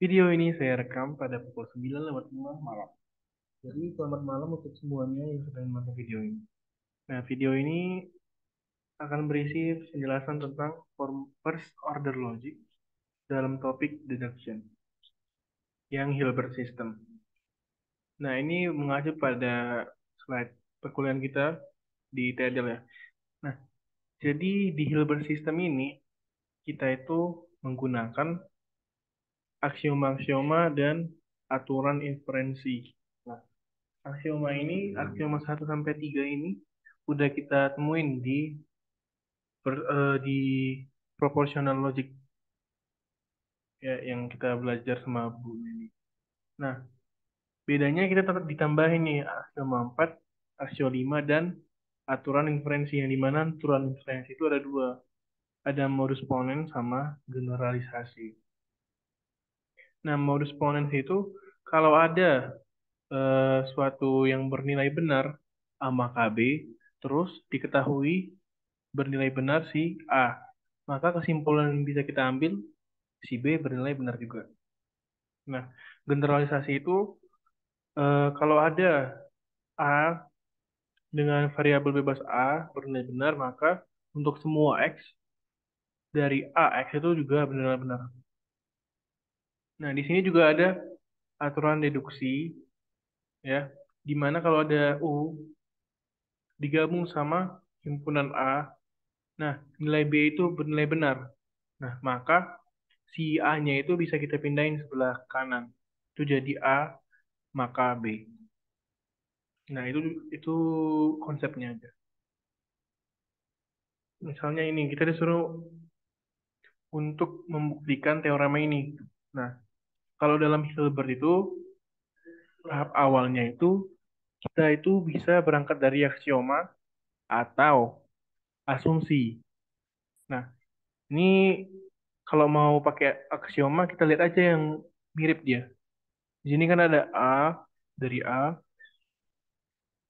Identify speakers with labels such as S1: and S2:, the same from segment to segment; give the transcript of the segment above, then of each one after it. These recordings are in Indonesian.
S1: Video ini saya rekam pada pukul 9.05 malam. Jadi selamat malam untuk semuanya yang sedang menonton video ini. Nah, video ini akan berisi penjelasan tentang form first order logic dalam topik deduction yang Hilbert system. Nah, ini mengacu pada slide perkuliahan kita di TEDL ya. Nah, jadi di Hilbert system ini kita itu menggunakan aksioma-aksioma dan aturan inferensi. Nah, aksioma ini, aksioma 1 sampai 3 ini udah kita temuin di proportional logic ya yang kita belajar sama Bu ini. Nah, bedanya kita tetap ditambahin nih aksioma 4, aksioma 5 dan aturan inferensi yang dimana aturan inferensi itu ada dua. Ada modus ponens sama generalisasi. Nah, modus ponens itu kalau ada suatu yang bernilai benar A maka B, terus diketahui bernilai benar si A. Maka kesimpulan yang bisa kita ambil si B bernilai benar juga. Nah, generalisasi itu kalau ada A dengan variabel bebas A bernilai benar, maka untuk semua X dari A, X itu juga bernilai benar. Nah, di sini juga ada aturan deduksi, ya, di mana kalau ada U digabung sama himpunan A, nah nilai B itu bernilai benar. Nah, maka si A-nya itu bisa kita pindahin sebelah kanan. Itu jadi A maka B. Nah, itu konsepnya aja. Misalnya ini kita disuruh untuk membuktikan teorema ini. Nah, kalau dalam Hilbert itu tahap awalnya itu kita itu bisa berangkat dari aksioma atau asumsi. Nah, ini kalau mau pakai aksioma kita lihat aja yang mirip dia. Di sini kan ada A, dari A,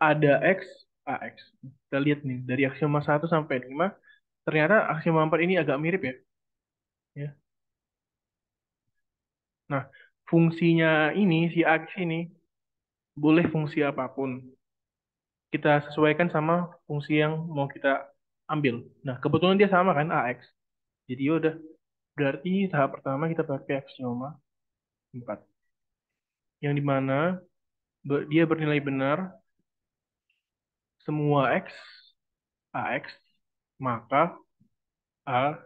S1: ada X, AX. Kita lihat nih, dari aksioma 1 sampai 5, ternyata aksioma 4 ini agak mirip ya. Ya. Nah, fungsinya ini, si AX ini, boleh fungsi apapun. Kita sesuaikan sama fungsi yang mau kita ambil. Nah, kebetulan dia sama kan, AX. Jadi yaudah, berarti tahap pertama kita pakai aksioma 4. Yang dimana dia bernilai benar, semua X, AX, maka A,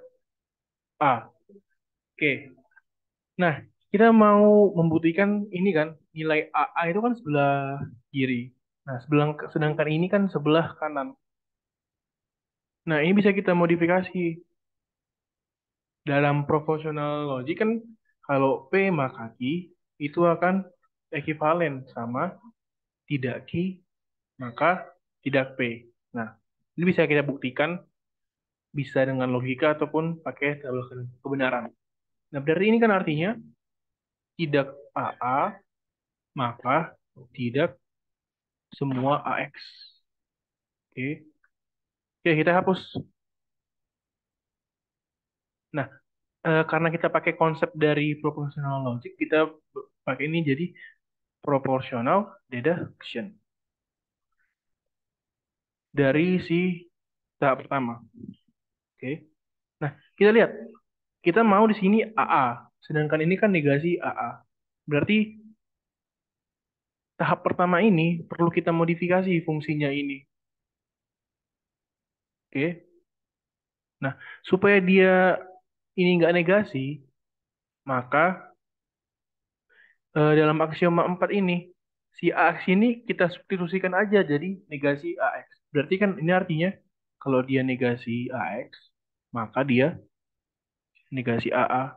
S1: A. Oke. Nah, kita mau membuktikan ini kan, nilai AA itu kan sebelah kiri. Nah, sedangkan ini kan sebelah kanan. Nah, ini bisa kita modifikasi. Dalam proportional logic kan, kalau P maka Q itu akan ekivalen sama tidak Q maka tidak P. Nah, ini bisa kita buktikan bisa dengan logika ataupun pakai tabel kebenaran. Nah, berarti ini kan artinya tidak AA maka tidak semua AX. Oke. Oke, kita hapus. Nah, karena kita pakai konsep dari proportional logic, kita pakai ini jadi proportional deduction dari si tahap pertama. Oke. Nah, kita lihat. Kita mau di sini AA, sedangkan ini kan negasi AA. Berarti tahap pertama ini perlu kita modifikasi fungsinya ini. Oke. Nah, supaya dia ini nggak negasi, maka dalam aksioma 4 ini, si AX ini kita substitusikan aja jadi negasi AX. Berarti kan ini artinya kalau dia negasi AX, maka dia negasi AA.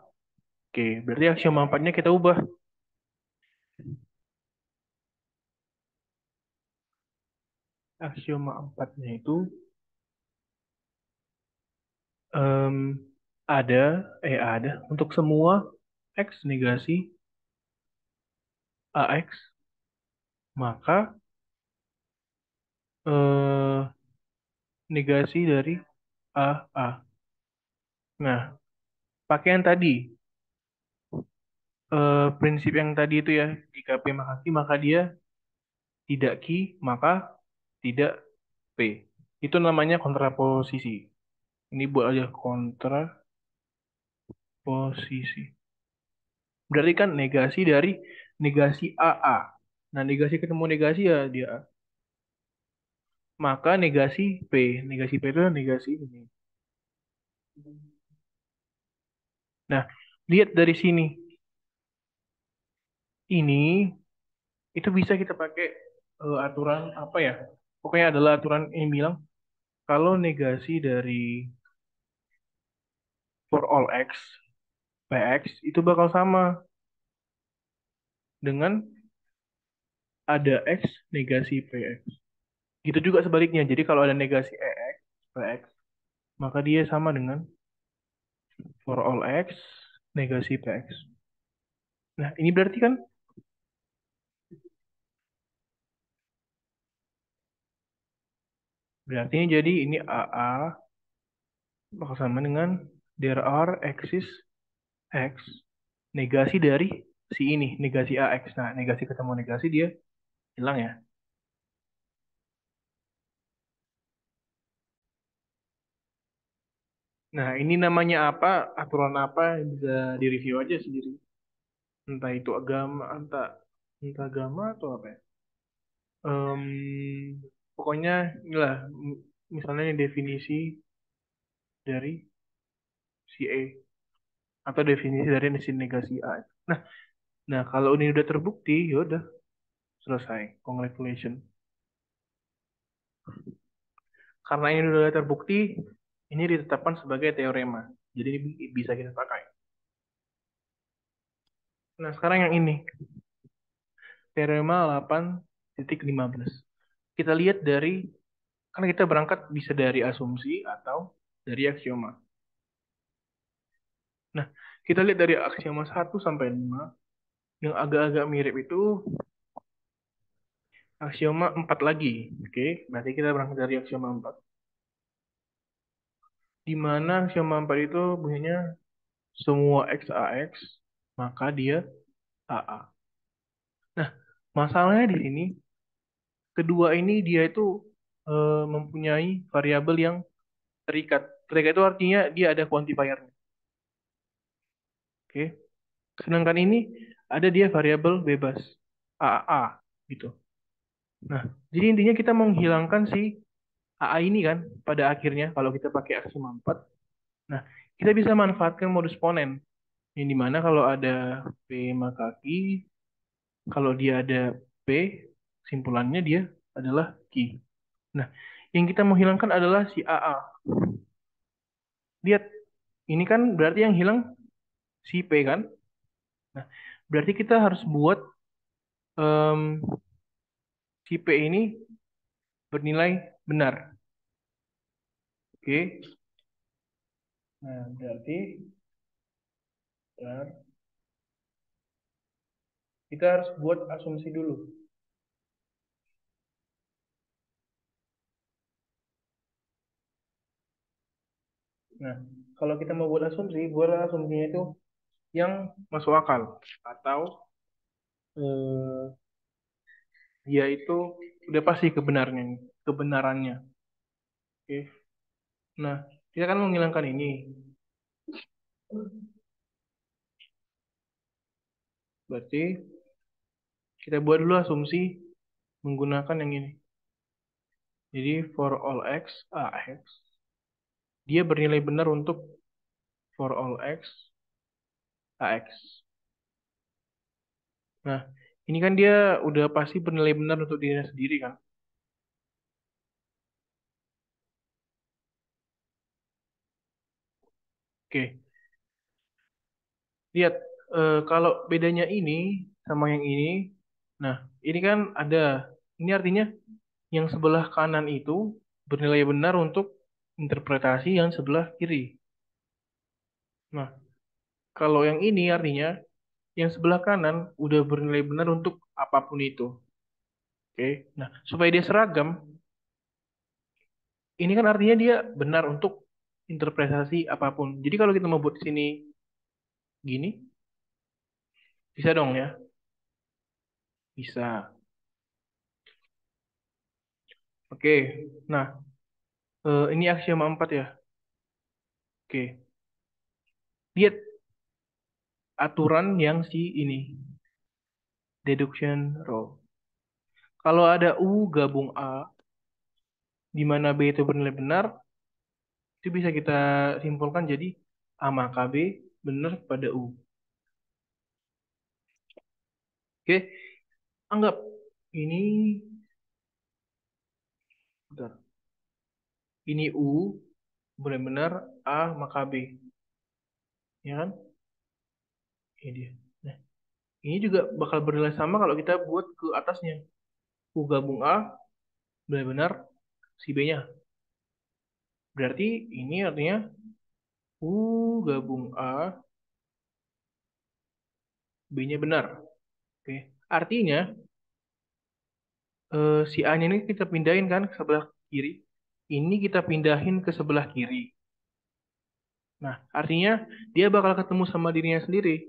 S1: Oke, berarti aksioma 4-nya kita ubah. Aksioma 4-nya itu em, ada, ada untuk semua X negasi AX, maka eh, negasi dari AA. Nah, pakai yang tadi. prinsip yang tadi itu ya, jika P maka Q, maka dia tidak Q, maka tidak P. Itu namanya kontraposisi. Ini buat aja kontraposisi. Berarti kan negasi dari negasi AA. Nah, negasi ketemu negasi ya dia A. Maka negasi P. Negasi P itu negasi ini. Nah, lihat dari sini. Ini itu bisa kita pakai aturan apa ya? Pokoknya adalah aturan yang bilang kalau negasi dari for all x, px itu bakal sama dengan ada x negasi px. Gitu juga sebaliknya. Jadi kalau ada negasi ex, px, maka dia sama dengan for all x negasi px. Nah, ini berarti kan berarti ini jadi ini AA bakal sama dengan there are exist x negasi dari si ini, negasi AX. Nah, negasi ketemu negasi dia hilang ya. Nah, ini namanya apa? Aturan apa yang bisa direview aja sendiri. Entah itu agama, entah agama atau apa ya. Pokoknya inilah misalnya ini definisi dari si E atau definisi dari si negasi A. Nah, nah kalau ini udah terbukti, ya udah selesai. Congratulations. Karena ini udah terbukti, ini ditetapkan sebagai teorema. Jadi ini bisa kita pakai. Nah, sekarang yang ini, teorema 8.15. Kita lihat dari, kan kita berangkat bisa dari asumsi atau dari aksioma. Nah, kita lihat dari aksioma 1 sampai 5, yang agak-agak mirip itu aksioma 4 lagi. Oke, berarti kita berangkat dari aksioma 4. Di mana aksioma 4 itu bunyinya semua x AX, maka dia AA. Nah, masalahnya di sini, kedua ini dia itu mempunyai variabel yang terikat. Terikat itu artinya dia ada quantifier-nya. Oke. Sedangkan ini ada dia variabel bebas. AAA gitu. Nah, jadi intinya kita menghilangkan si AA ini kan pada akhirnya kalau kita pakai aksioma 4. Nah, kita bisa manfaatkan modus ponen. Yang dimana kalau ada P maka Q, kalau dia ada P, simpulannya dia adalah Q. Nah, yang kita mau hilangkan adalah si AA. Lihat, ini kan berarti yang hilang si P kan? Nah, berarti kita harus buat em, si P ini bernilai benar. Oke. Nah, berarti benar. Kita harus buat asumsi dulu. Nah, kalau kita mau buat asumsi, buat asumsinya itu yang masuk akal atau eh, dia itu udah pasti kebenarannya. Oke. Nah, kita kan menghilangkan ini. Berarti kita buat dulu asumsi menggunakan yang ini. Jadi for all x AX, dia bernilai benar untuk for all x AX. Nah, ini kan dia udah pasti bernilai benar untuk dirinya sendiri kan. Oke, lihat kalau bedanya ini sama yang ini. Nah, ini kan ada. Ini artinya yang sebelah kanan itu bernilai benar untuk interpretasi yang sebelah kiri. Nah, kalau yang ini artinya yang sebelah kanan udah bernilai benar untuk apapun itu. Oke. Nah, supaya dia seragam, ini kan artinya dia benar untuk interpretasi apapun. Jadi kalau kita mau buat di sini gini, Bisa dong ya? Bisa. Oke. Nah, ini aksioma 4 ya. Oke. Lihat aturan yang si ini. Deduction rule. Kalau ada U gabung A, di mana B itu bernilai benar, itu bisa kita simpulkan jadi A maka B benar pada U. Oke, anggap ini, bentar, ini U benar-benar A maka B, ya kan? Ini dia. Nah, ini juga bakal bernilai sama kalau kita buat ke atasnya. U gabung A benar-benar si B-nya. Berarti ini artinya U gabung A, B-nya benar. Oke. Artinya si A-nya ini kita pindahin kan ke sebelah kiri. Ini kita pindahin ke sebelah kiri. Nah, artinya dia bakal ketemu sama dirinya sendiri.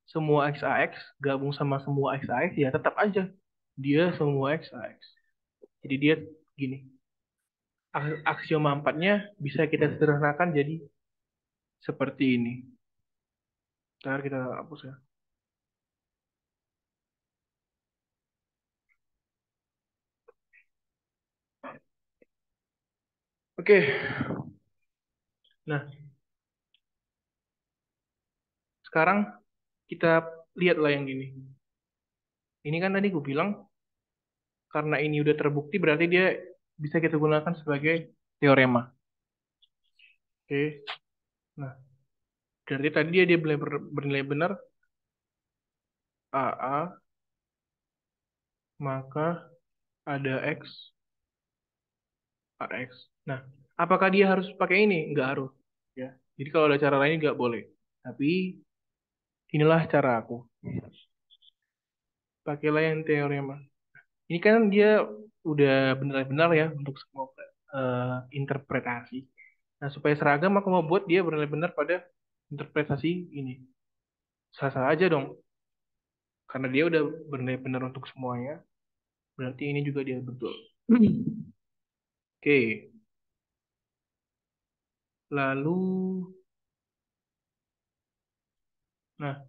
S1: Semua XAX gabung sama semua XAX ya tetap aja dia semua XAX. Jadi dia gini. Aksioma empatnya bisa kita sederhanakan jadi seperti ini. Ntar kita hapus ya. Oke, nah sekarang kita lihatlah yang ini. Ini kan tadi gue bilang karena ini udah terbukti berarti dia bisa kita gunakan sebagai teorema. Oke, nah berarti tadi dia bernilai benar AA maka ada X AX. Nah, apakah dia harus pakai ini? Nggak harus. Ya. Jadi kalau ada cara lain nggak boleh. Tapi inilah cara aku. Pakailah yang teorema. Ini kan dia udah benar-benar ya untuk semua interpretasi. Nah, supaya seragam aku mau buat dia benar-benar pada interpretasi ini. Sah-sah aja dong. Karena dia udah benar-benar untuk semuanya. Berarti ini juga dia betul. Oke. Lalu, nah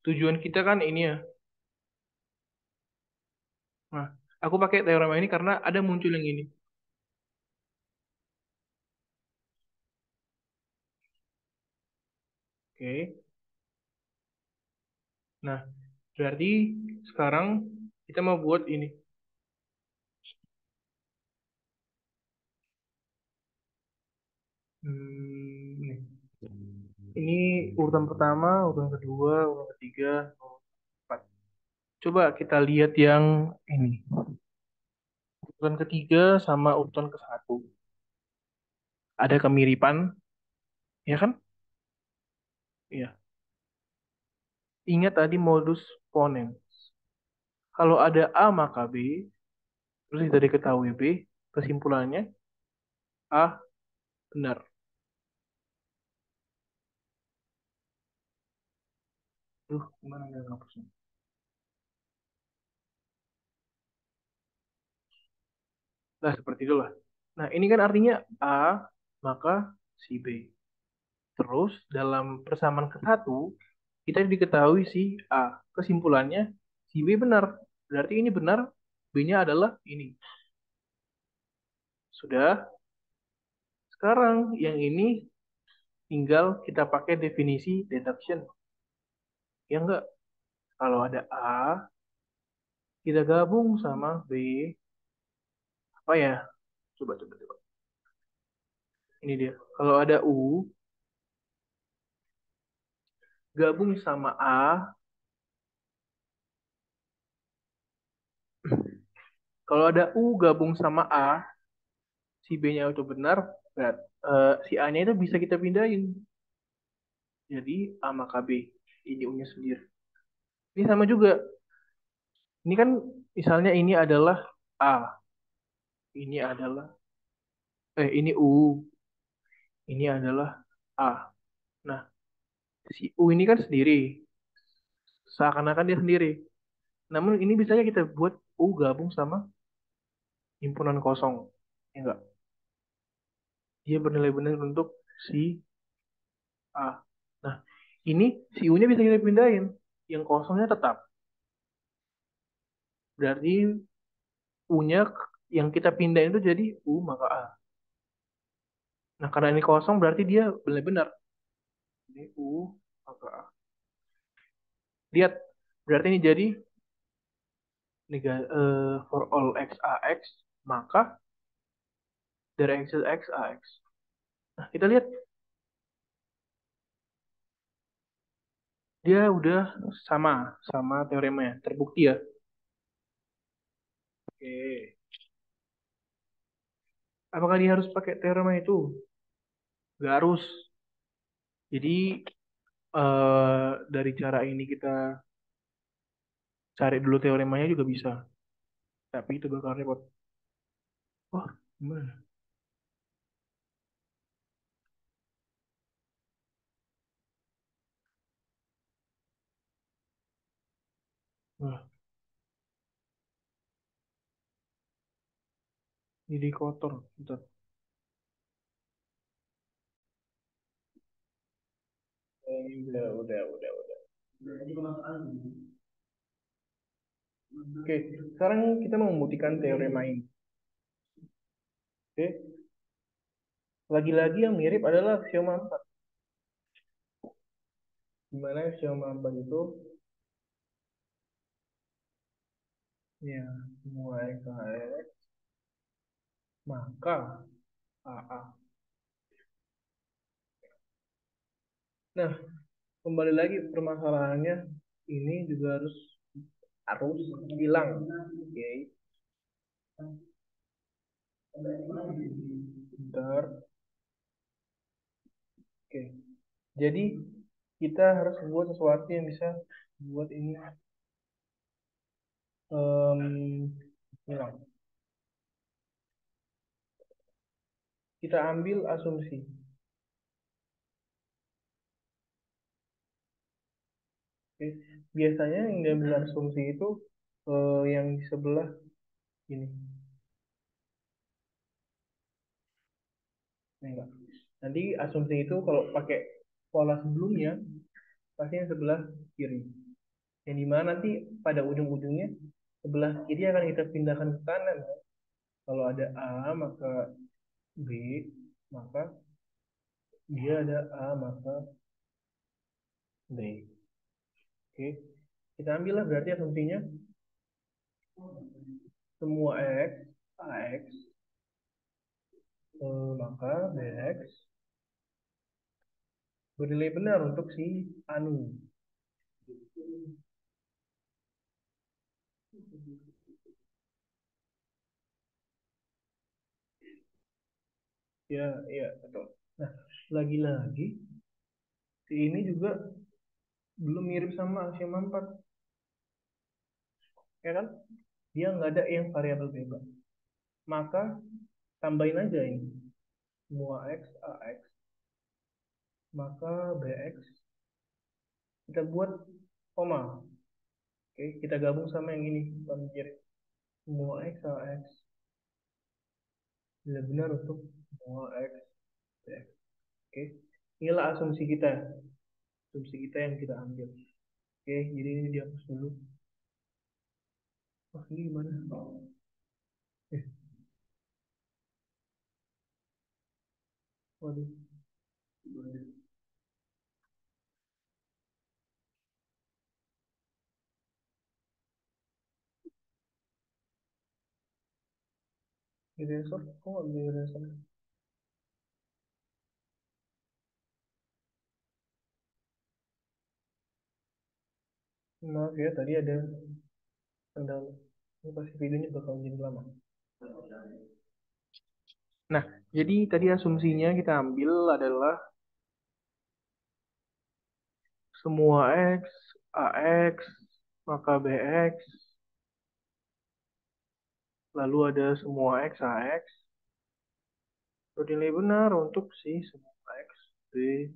S1: tujuan kita kan ini ya. Nah, aku pakai teorema ini karena ada muncul yang ini. Oke. Nah, berarti sekarang kita mau buat ini. Nih. Ini urutan pertama, urutan kedua, urutan ketiga, urutan keempat. Coba kita lihat yang ini. Urutan ketiga sama urutan ke satu. Ada kemiripan, ya kan? Iya. Ingat tadi modus ponens. Kalau ada A maka B, terus dari ketahui B, kesimpulannya A benar. Duh, gimana ya ngapusnya? Nah, seperti itulah. Nah, ini kan artinya A, maka si B. Terus, dalam persamaan ke satu, kita diketahui si A. Kesimpulannya, si B benar. Berarti ini benar, B-nya adalah ini. Sudah, sekarang yang ini tinggal kita pakai definisi deduction. Ya enggak? Kalau ada A, kita gabung sama B, apa ya? Coba, coba, coba. Ini dia. Kalau ada U, gabung sama A. Kalau ada U gabung sama A, si B-nya itu benar, si A-nya itu bisa kita pindahin. Jadi A maka B, ini U-nya sendiri. Ini sama juga. Ini kan misalnya ini adalah A, ini adalah ini U, ini adalah A. Nah, si U ini kan sendiri. seakan-akan dia sendiri. Namun ini bisanya kita buat U gabung sama himpunan kosong. Ya enggak? Dia bernilai benar untuk si A. Nah, ini si U-nya bisa kita pindahin. Yang kosongnya tetap. Berarti U-nya yang kita pindahin itu jadi U maka A. Nah, karena ini kosong berarti dia benar-benar. Ini U maka A. Lihat, berarti ini jadi for all X AX, maka dari X X AX. Nah, kita lihat dia udah sama sama teoremanya, terbukti ya. Oke. Apakah dia harus pakai teorema itu? Gak harus. Jadi dari cara ini kita cari dulu teoremanya juga bisa. Tapi itu bakal repot. Wah, gimana? Wah, jadi kotor. Bentar. Udah. Oke, sekarang kita mau membuktikan teorema ini. Oke, lagi-lagi yang mirip adalah aksioma 4. Di mana aksioma 4 itu, ya, semua X, X, maka AA. Nah, kembali lagi permasalahannya, ini juga harus harus hilang. Oke, bentar. Oke, jadi kita harus buat sesuatu yang bisa buat ini hilang. Kita ambil asumsi. Oke. Biasanya yang diambil asumsi itu yang di sebelah ini. Nah, enggak. Nanti asumsi itu kalau pakai pola sebelumnya pasti yang sebelah kiri. Yang dimana nanti pada ujung-ujungnya sebelah kiri akan kita pindahkan ke kanan. Kalau ada A maka B, maka dia ada A maka B. Oke, kita ambillah berarti asumsinya semua X, AX, maka BX bernilai benar untuk si Anu. Ya, iya, betul. Nah, lagi-lagi si ini juga belum mirip sama aksioma 4, ya kan? Dia nggak ada yang variabel bebas. Maka tambahin aja ini. Semua X, AX, maka BX kita buat koma. Oke, kita gabung sama yang ini, bukan kiri. Semua X, AX benar-benar untuk semua X, BX. Oke, inilah asumsi kita yang kita ambil. Oke, jadi ini dihapus dulu. Wah, ini gimana? Eh, waduh. Eraser, kok nggak bisa eraser? Maaf ya, tadi ada kendala. Ini pasti videonya bakal jadi lama. Nah, jadi tadi asumsinya kita ambil adalah semua X, AX, maka BX, lalu ada semua X, AX, bernilai benar untuk si semua X, B.